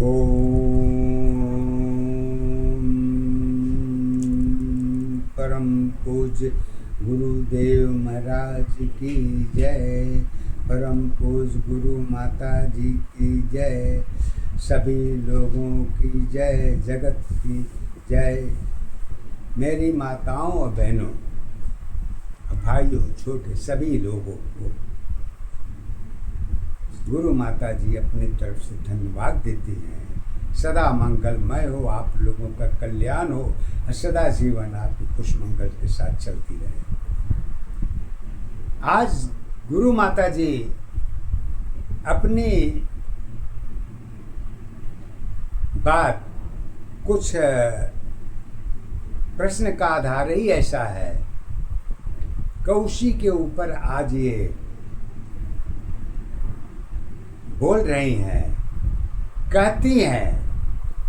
ओम परम पूज्य गुरुदेव महाराज की जय। परम पूज्य गुरु माता जी की जय। सभी लोगों की जय, जगत की जय। मेरी माताओं और बहनों, भाइयों, छोटे सभी लोगों को गुरु माता जी अपनी तरफ से धन्यवाद देती हैं। सदा मंगलमय हो, आप लोगों का कल्याण हो, सदा जीवन आपकी खुश मंगल के साथ चलती रहे। आज गुरु माता जी अपनी बात कुछ प्रश्न का आधार ही ऐसा है, कौशी के ऊपर आज ये बोल रही हैं। कहती हैं,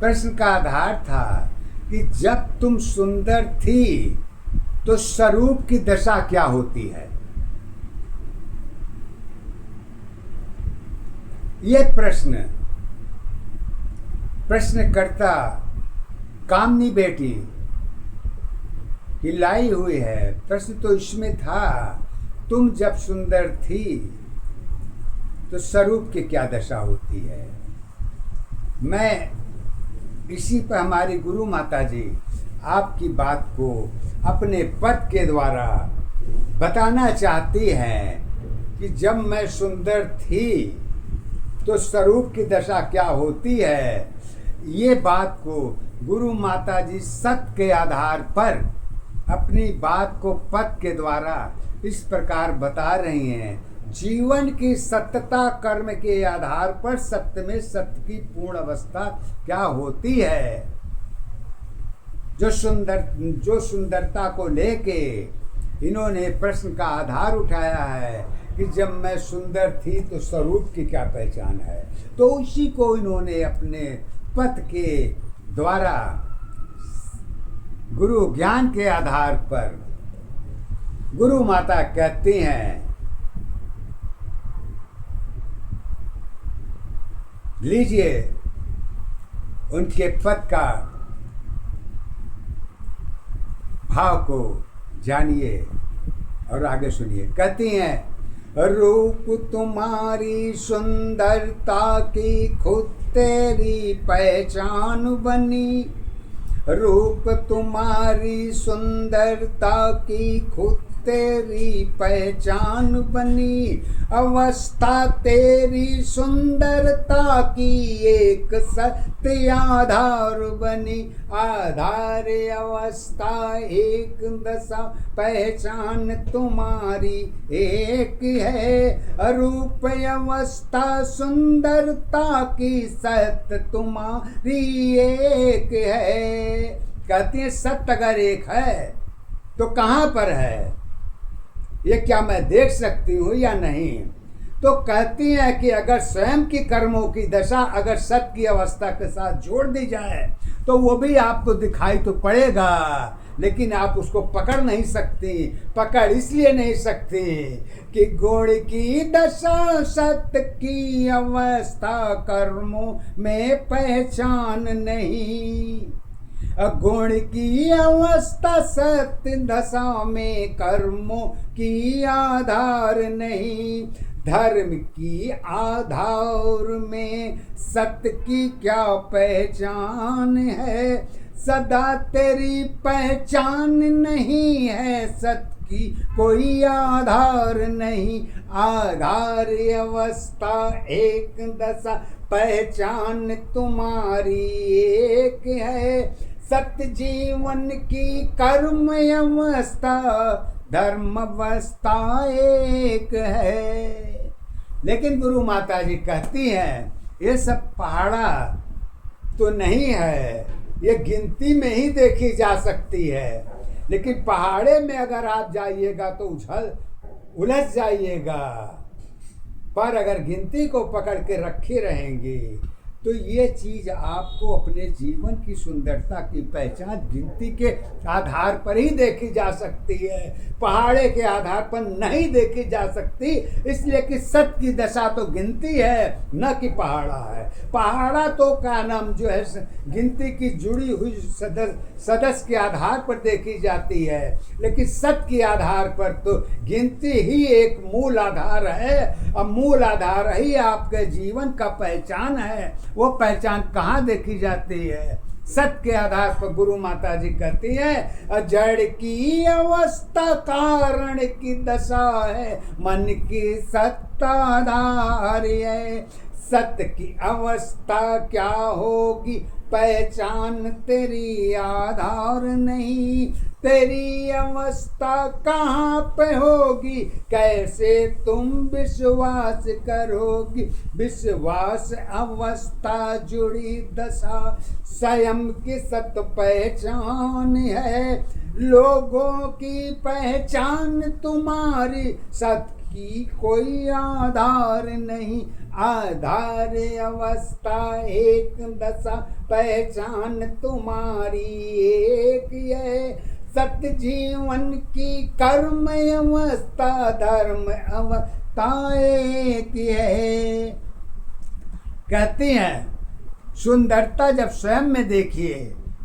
प्रश्न का आधार था कि जब तुम सुंदर थी तो स्वरूप की दशा क्या होती है। यह प्रश्नकर्ता कामनी बेटी की लाई हुई है। प्रश्न तो इसमें था, तुम जब सुंदर थी तो स्वरूप की क्या दशा होती है। मैं इसी पर हमारी गुरु माता जी आपकी बात को अपने पद के द्वारा बताना चाहती हैं कि जब मैं सुंदर थी तो स्वरूप की दशा क्या होती है। ये बात को गुरु माता जी सत्य के आधार पर अपनी बात को पद के द्वारा इस प्रकार बता रही हैं। जीवन की सत्यता कर्म के आधार पर सत्य में सत्य की पूर्ण अवस्था क्या होती है। जो सुंदरता को लेके इन्होंने प्रश्न का आधार उठाया है कि जब मैं सुंदर थी तो स्वरूप की क्या पहचान है, तो उसी को इन्होंने अपने पद के द्वारा गुरु ज्ञान के आधार पर गुरु माता कहती हैं। लीजिए उनके पद का भाव को जानिए और आगे सुनिए। कहती हैं, रूप तुम्हारी सुंदरता की खुद तेरी पहचान बनी। रूप तुम्हारी सुंदरता की खुद तेरी पहचान बनी। अवस्था तेरी सुंदरता की एक सत्य आधार बनी। आधार अवस्था एक दशा पहचान तुम्हारी एक है। रूप अवस्था सुंदरता की सत्य तुम्हारी एक है। कहती है, सत्य अगर एक है तो कहाँ पर है, ये क्या मैं देख सकती हूँ या नहीं। तो कहती है कि अगर स्वयं की कर्मों की दशा अगर सत्य की अवस्था के साथ जोड़ दी जाए तो वो भी आपको दिखाई तो पड़ेगा, लेकिन आप उसको पकड़ नहीं सकती। पकड़ इसलिए नहीं सकती कि गुण की दशा सत्य की अवस्था कर्मों में पहचान नहीं। गुण की अवस्था सत्य दशा में कर्मों की आधार नहीं। धर्म की आधार में सत्य की क्या पहचान है। सदा तेरी पहचान नहीं है, सत्य की कोई आधार नहीं। आधार अवस्था एक दशा पहचान तुम्हारी एक है। सत्य जीवन की कर्म अवस्था धर्म अवस्था एक है। लेकिन गुरु माता जी कहती हैं, ये सब पहाड़ा तो नहीं है, ये गिनती में ही देखी जा सकती है। लेकिन पहाड़े में अगर आप जाइएगा तो उलझ जाइएगा, पर अगर गिनती को पकड़ के रखे रहेंगे तो ये चीज आपको अपने जीवन की सुंदरता की पहचान गिनती के आधार पर ही देखी जा सकती है, पहाड़े के आधार पर नहीं देखी जा सकती। इसलिए कि सत्य की दशा तो गिनती है, न कि पहाड़ा है। पहाड़ा तो का नाम जो है गिनती की जुड़ी हुई सदस्य के आधार पर देखी जाती है, लेकिन सत्य के आधार पर तो गिनती ही एक मूल आधार है। अब मूल आधार ही आपके जीवन का पहचान है। वो पहचान कहाँ देखी जाती है? सत्य के आधार पर। गुरु माता जी कहती है, जड़ की अवस्था कारण की दशा है, मन की सत्ताधार है। सत्य की अवस्था क्या होगी, पहचान तेरी आधार नहीं। तेरी अवस्था कहाँ पे होगी, कैसे तुम विश्वास करोगी। विश्वास अवस्था जुड़ी दशा, स्वयं की सत्य पहचान है। लोगों की पहचान तुम्हारी, सत्य की कोई आधार नहीं। आधार अवस्था एक दशा, पहचान तुम्हारी एक है। सत्य जीवन की कर्म अवस्था, धर्म अवस्था एक है। कहती हैं सुंदरता जब स्वयं में देखिए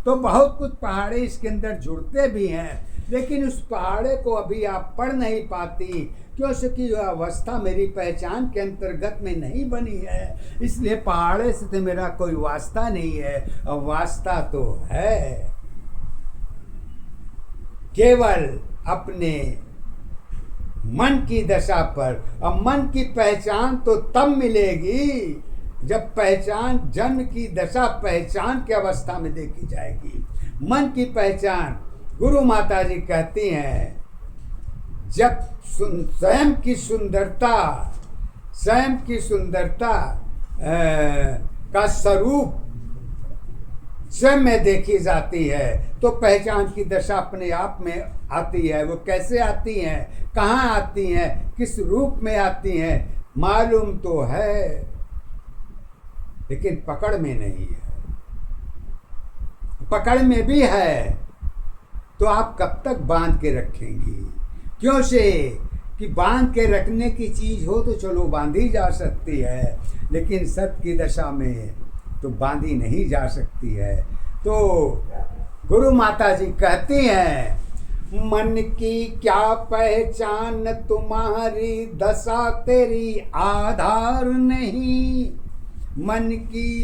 तो बहुत कुछ पहाड़े इसके अंदर जुड़ते भी हैं, लेकिन उस पहाड़े को अभी आप पढ़ नहीं पाती, क्योंकि यह अवस्था मेरी पहचान के अंतर्गत में नहीं बनी है। इसलिए पहाड़े से तो मेरा कोई वास्ता नहीं है। और वास्ता तो है केवल अपने मन की दशा पर। अब मन की पहचान तो तब मिलेगी जब पहचान, जन्म की दशा पहचान की अवस्था में देखी जाएगी। मन की पहचान गुरु माता जी कहती हैं, जब स्वयं की सुंदरता, स्वयं की सुंदरता का स्वरूप स्वयं में देखी जाती है तो पहचान की दशा अपने आप में आती है। वो कैसे आती हैं, कहाँ आती हैं, किस रूप में आती हैं, मालूम तो है लेकिन पकड़ में नहीं है। पकड़ में भी है तो आप कब तक बांध के रखेंगी? क्यों से कि बांध के रखने की चीज हो तो चलो बांधी जा सकती है, लेकिन सत्य की दशा में तो बांधी नहीं जा सकती है। तो गुरु माता जी कहती हैं, मन की क्या पहचान तुम्हारी, दशा तेरी आधार नहीं। मन की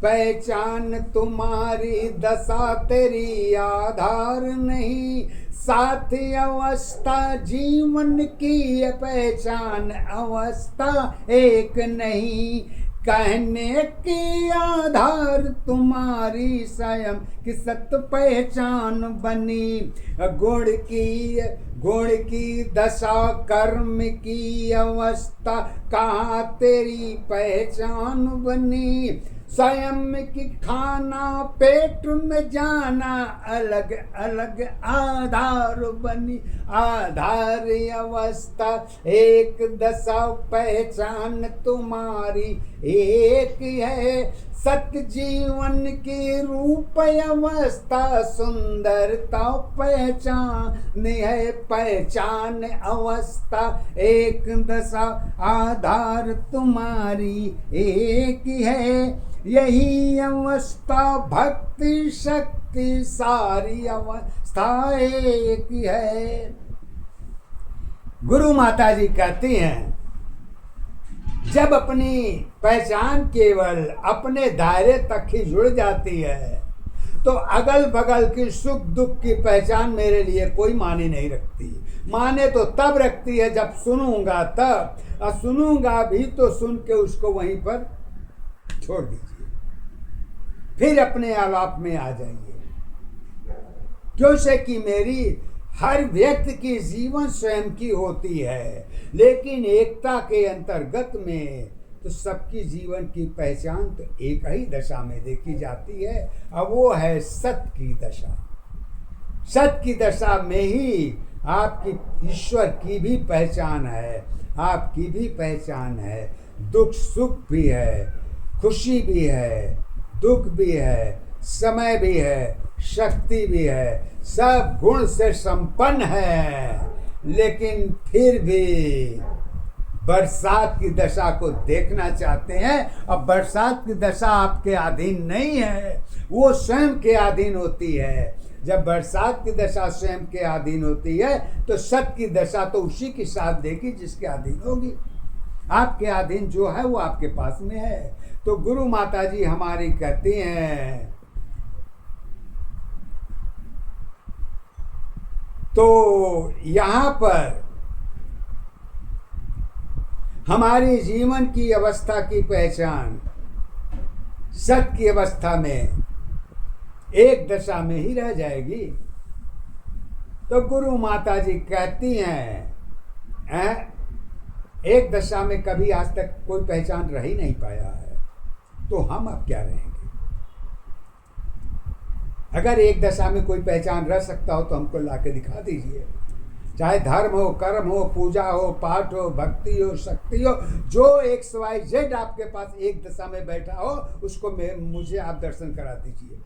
पहचान तुम्हारी, दशा तेरी आधार नहीं। साथ अवस्था जीवन की पहचान अवस्था एक नहीं। कहने की आधार तुम्हारी स्वयं की सत्य पहचान बनी। गुण की दशा कर्म की अवस्था कहाँ तेरी पहचान बनी। स्वयं की खाना पेट में जाना अलग अलग आधार बनी। आधार अवस्था एक दशा पहचान तुम्हारी एक है। सत्य जीवन की रूप अवस्था सुंदरता पहचान है। पहचान अवस्था एक दशा आधार तुम्हारी एक है। यही अवस्था भक्ति शक्ति सारी अवस्था एक है। गुरु माता जी कहती हैं, जब अपनी पहचान केवल अपने दायरे तक ही जुड़ जाती है तो अगल बगल की सुख दुख की पहचान मेरे लिए कोई माने नहीं रखती। माने तो तब रखती है जब सुनूंगा तब, और सुनूंगा भी तो सुन के उसको वहीं पर छोड़ दीजिए, फिर अपने आलाप में आ जाइए। क्यों से कि मेरी हर व्यक्ति की जीवन स्वयं की होती है, लेकिन एकता के अंतर्गत में तो सबकी जीवन की पहचान तो एक ही दशा में देखी जाती है, अब वो है सत्य की दशा। सत्य की दशा में ही आपकी ईश्वर की भी पहचान है, आपकी भी पहचान है, दुख सुख भी है। खुशी भी है, दुख भी है, समय भी है, शक्ति भी है, सब गुण से संपन्न है। लेकिन फिर भी बरसात की दशा को देखना चाहते हैं। अब बरसात की दशा आपके अधीन नहीं है, वो स्वयं के अधीन होती है। जब बरसात की दशा स्वयं के अधीन होती है तो सत की दशा तो उसी की साथ देगी जिसके अधीन होगी। आपके अधीन जो है वो आपके पास में है। तो गुरु माता जी हमारी कहती हैं, तो यहाँ पर हमारी जीवन की अवस्था की पहचान सत की अवस्था में एक दशा में ही रह जाएगी। तो गुरु माता जी कहती हैं, एक दशा में कभी आज तक कोई पहचान रह ही नहीं पाया है, तो हम अब क्या रहेंगे। अगर एक दशा में कोई पहचान रह सकता हो तो हमको ला के दिखा दीजिए। चाहे धर्म हो, कर्म हो, पूजा हो, पाठ हो, भक्ति हो, शक्ति हो, जो XYZ आपके पास एक दशा में बैठा हो, उसको मुझे आप दर्शन करा दीजिए।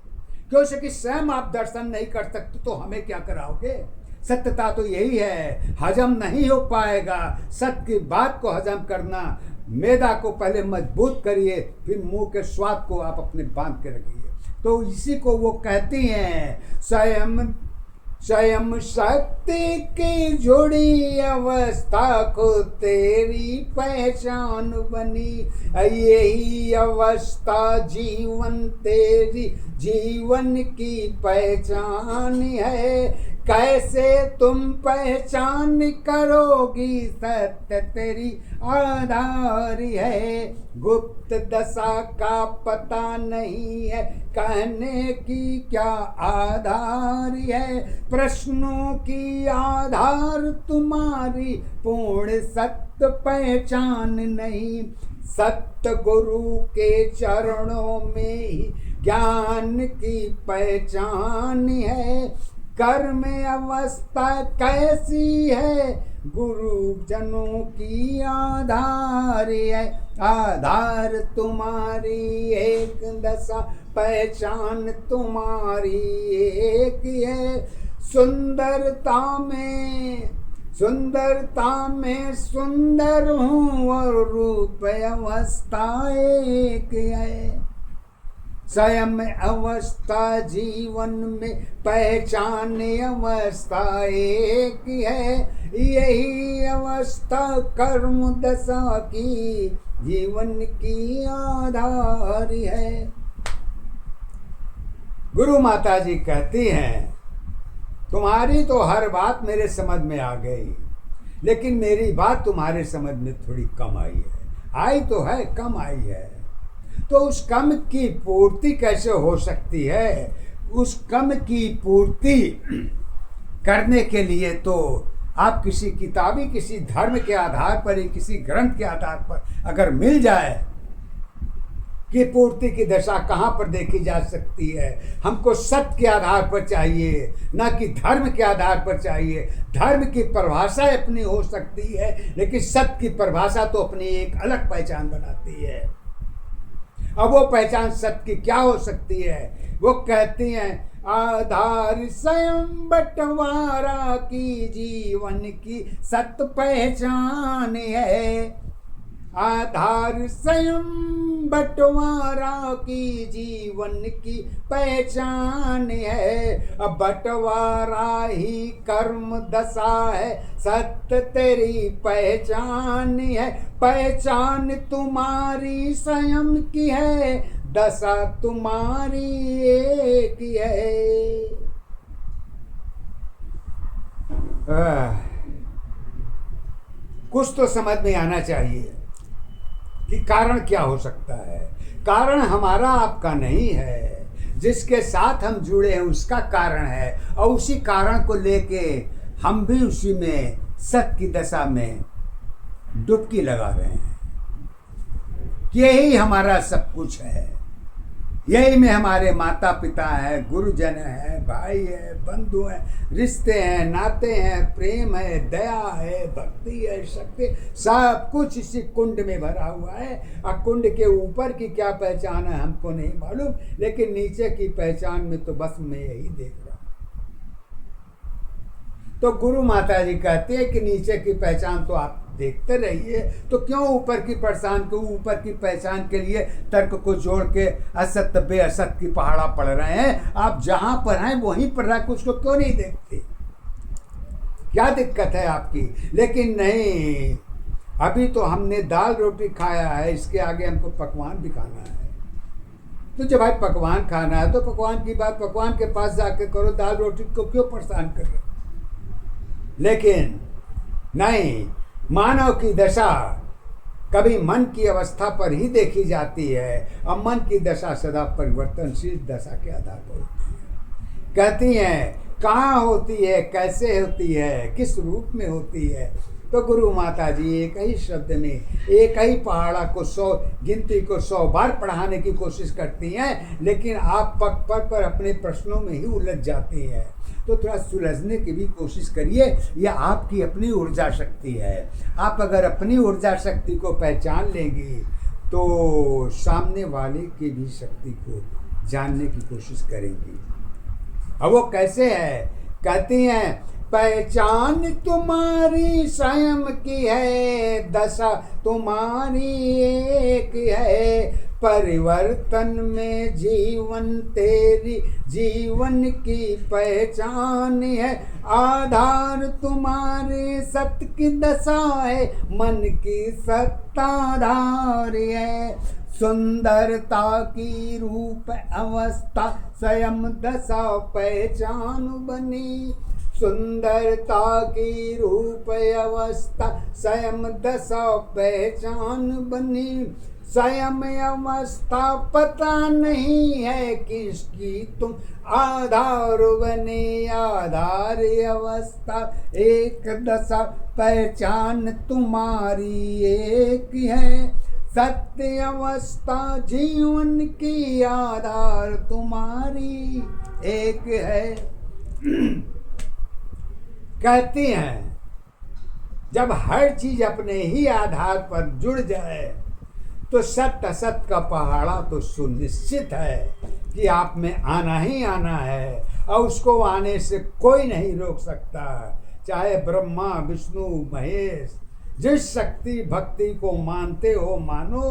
क्यों से कि स्वयं आप दर्शन नहीं कर सकते तो हमें क्या कराओगे। सत्यता तो यही है, हजम नहीं हो पाएगा। सत्य की बात को हजम करना, मैदा को पहले मजबूत करिए, फिर मुंह के स्वाद को आप अपने बांध के रखिए। तो इसी को वो कहती हैं, स्वयं शक्ति की जुड़ी अवस्था को तेरी पहचान बनी। यही अवस्था जीवन तेरी जीवन की पहचान है। कैसे तुम पहचान करोगी, सत्य तेरी आधार है। गुप्त दशा का पता नहीं है, कहने की क्या आधार है। प्रश्नों की आधार तुम्हारी पूर्ण सत्य पहचान नहीं। सत्य गुरु के चरणों में ही ज्ञान की पहचान है। कर्म अवस्था कैसी है, गुरुजनों की आधार है। आधार तुम्हारी एक दशा, पहचान तुम्हारी एक है। सुंदरता में सुंदर हूँ और रूप अवस्था एक है। स्वयं अवस्था जीवन में पहचान अवस्था एक है। यही अवस्था कर्म दशा की जीवन की आधार है। गुरु माता जी कहती हैं, तुम्हारी तो हर बात मेरे समझ में आ गई, लेकिन मेरी बात तुम्हारे समझ में थोड़ी कम आई है। आई तो है, कम आई है। तो उस कम की पूर्ति कैसे हो सकती है। उस कम की पूर्ति करने के लिए तो आप किसी किताबी, किसी धर्म के आधार पर, किसी ग्रंथ के आधार पर अगर मिल जाए कि पूर्ति की दशा कहाँ पर देखी जा सकती है। हमको सत्य के आधार पर चाहिए, न कि धर्म के आधार पर चाहिए। धर्म की परिभाषा अपनी हो सकती है, लेकिन सत्य की परिभाषा तो अपनी एक अलग पहचान बनाती है। अब वो पहचान सत्य की क्या हो सकती है। वो कहती हैं, आधार स्वयं बंटवारा की जीवन की सत्य पहचान है। आधार स्वयं बंटवारा की जीवन की पहचान है। अब बंटवारा ही कर्म दशा है, सत्य तेरी पहचान है। पहचान तुम्हारी स्वयं की है, दशा तुम्हारी एक है। कुछ तो समझ में आना चाहिए कि कारण क्या हो सकता है। कारण हमारा आपका नहीं है, जिसके साथ हम जुड़े हैं उसका कारण है, और उसी कारण को लेके हम भी उसी में सत्य की दशा में डुबकी लगा रहे हैं कि यही हमारा सब कुछ है। यही में हमारे माता पिता हैं, गुरुजन हैं, भाई है, बंधु हैं, रिश्ते हैं, नाते हैं, प्रेम है, दया है, भक्ति है, शक्ति, सब कुछ इसी कुंड में भरा हुआ है। और कुंड के ऊपर की क्या पहचान है हमको नहीं मालूम, लेकिन नीचे की पहचान में तो बस मैं यही देख रहा हूँ। तो गुरु माता जी कहते हैं कि नीचे की पहचान तो आप देखते रहिए, तो क्यों ऊपर की पहचान के लिए तर्क को जोड़ के असत बेअसत की पहाड़ा पड़ रहे हैं? आप जहां पर हैं वहीं पर रह कुछ को क्यों नहीं देखते? क्या दिक्कत है आपकी? लेकिन नहीं, अभी तो हमने दाल रोटी खाया है, इसके आगे हमको पकवान भी खाना है। तो जब भाई पकवान खाना है तो पकवान की बात पकवान के पास जाके करो, दाल रोटी को क्यों परेशान कर रहे? लेकिन नहीं, मानव की दशा कभी मन की अवस्था पर ही देखी जाती है, और मन की दशा सदा परिवर्तनशील दशा के आधार पर होती है। कहती हैं कहाँ होती है, कैसे होती है, किस रूप में होती है? तो गुरु माता जी एक ही शब्द में एक ही पहाड़ा को 100 गिनती को 100 बार पढ़ाने की कोशिश करती हैं, लेकिन आप पग पग पर अपने प्रश्नों में ही उलझ जाती हैं। तो थोड़ा सुलझने की भी कोशिश करिए। यह आपकी अपनी ऊर्जा शक्ति है। आप अगर अपनी ऊर्जा शक्ति को पहचान लेंगी तो सामने वाले की भी शक्ति को जानने की कोशिश करेंगी। अब वो कैसे है? कहती हैं पहचान तुम्हारी स्वयं की है, दशा तुम्हारी एक है, परिवर्तन में जीवन तेरी जीवन की पहचान है, आधार तुम्हारे सत्य की दशा है, मन की सत्ताधार है, सुंदरता की रूप अवस्था स्वयं दशा पहचान बनी, सुंदरता की रूप अवस्था स्वयं दशा पहचान बनी, स्वयं अवस्था पता नहीं है किसकी तुम आधार बने, आधार अवस्था एक दशा पहचान तुम्हारी एक है, सत्य अवस्था जीवन की आधार तुम्हारी एक है। कहती हैं जब हर चीज अपने ही आधार पर जुड़ जाए तो सत्य असत का पहाड़ा तो सुनिश्चित है कि आप में आना ही आना है, और उसको आने से कोई नहीं रोक सकता। चाहे ब्रह्मा विष्णु महेश जिस शक्ति भक्ति को मानते हो मानो,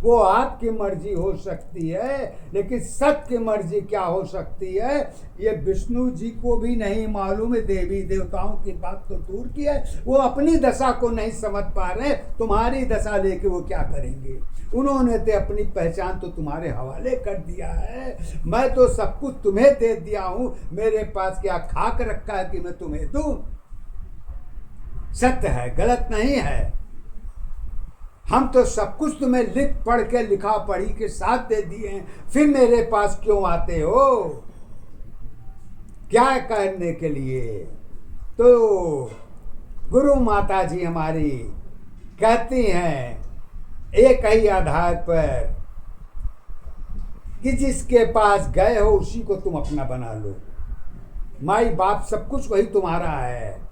वो आपकी मर्जी हो सकती है, लेकिन सत्य की मर्जी क्या हो सकती है ये विष्णु जी को भी नहीं मालूम है। देवी देवताओं की बात तो दूर की है, वो अपनी दशा को नहीं समझ पा रहे, तुम्हारी दशा लेके वो क्या करेंगे? उन्होंने तो अपनी पहचान तो तुम्हारे हवाले कर दिया है। मैं तो सब कुछ तुम्हें दे दिया हूं, मेरे पास क्या खाक रखा है कि मैं तुम्हें दूं? सत्य है, गलत नहीं है। हम तो सब कुछ तुम्हें लिख पढ़ के लिखा पढ़ी के साथ दे दिए हैं, फिर मेरे पास क्यों आते हो? क्या करने के लिए? तो गुरु माता जी हमारी कहती हैं एक ही आधार पर कि जिसके पास गए हो उसी को तुम अपना बना लो। माई बाप सब कुछ वही तुम्हारा है,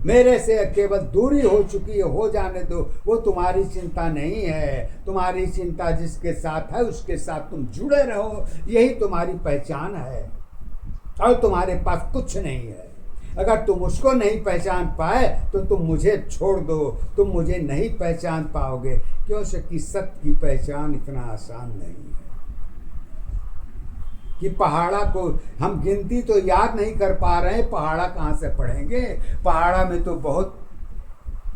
मेरे से केवल दूरी हो चुकी है, हो जाने दो, वो तुम्हारी चिंता नहीं है। तुम्हारी चिंता जिसके साथ है उसके साथ तुम जुड़े रहो, यही तुम्हारी पहचान है, और तुम्हारे पास कुछ नहीं है। अगर तुम उसको नहीं पहचान पाए तो तुम मुझे छोड़ दो, तुम मुझे नहीं पहचान पाओगे। क्यों से कि सत्य की पहचान इतना आसान नहीं है कि पहाड़ा को हम गिनती तो याद नहीं कर पा रहे हैं, पहाड़ा कहाँ से पढ़ेंगे? पहाड़ा में तो बहुत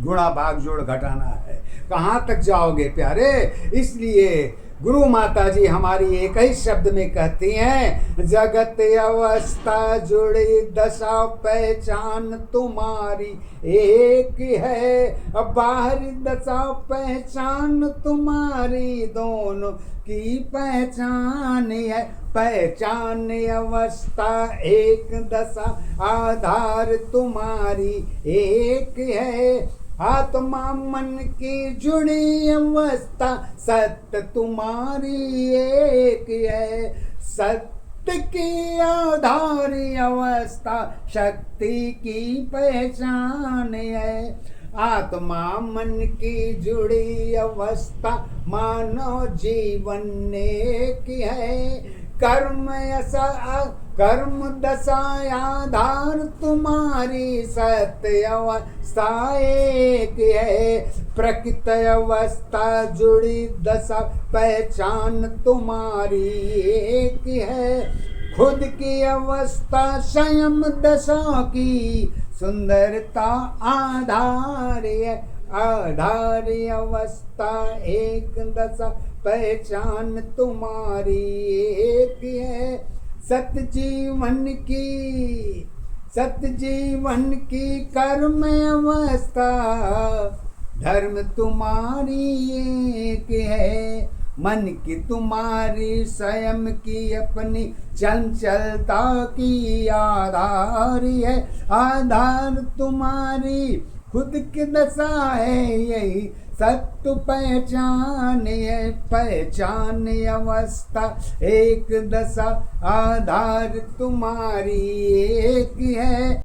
गुणा भाग जोड़ घटाना है, कहाँ तक जाओगे प्यारे? इसलिए गुरु माता जी हमारी एक ही शब्द में कहती हैं जगत अवस्था जुड़ी दशा पहचान तुम्हारी एक है, अब बाहरी दशा पहचान तुम्हारी दोनों की पहचान है, पहचान अवस्था एक दशा आधार तुम्हारी एक है, आत्मा मन की जुड़ी अवस्था सत्य तुम्हारी एक है। सत्य की आधारी अवस्था शक्ति की पहचान है। आत्मा मन की जुड़ी अवस्था मानव जीवन एक है। कर्म दशा आधार तुम्हारी सत्य अवस्था एक है। प्रकृत अवस्था जुड़ी दशा पहचान तुम्हारी एक है। खुद की अवस्था स्वयं दशा की सुंदरता आधार है। आधारी अवस्था एक दशा पहचान तुम्हारी एक है। सत्य जीवन की कर्म अवस्था धर्म तुम्हारी एक है। मन की तुम्हारी स्वयं की अपनी चंचलता की आधार है। आधार तुम्हारी खुद की दशा है, यही सत्य पहचान है। पहचान अवस्था एक दशा आधार तुम्हारी एक है।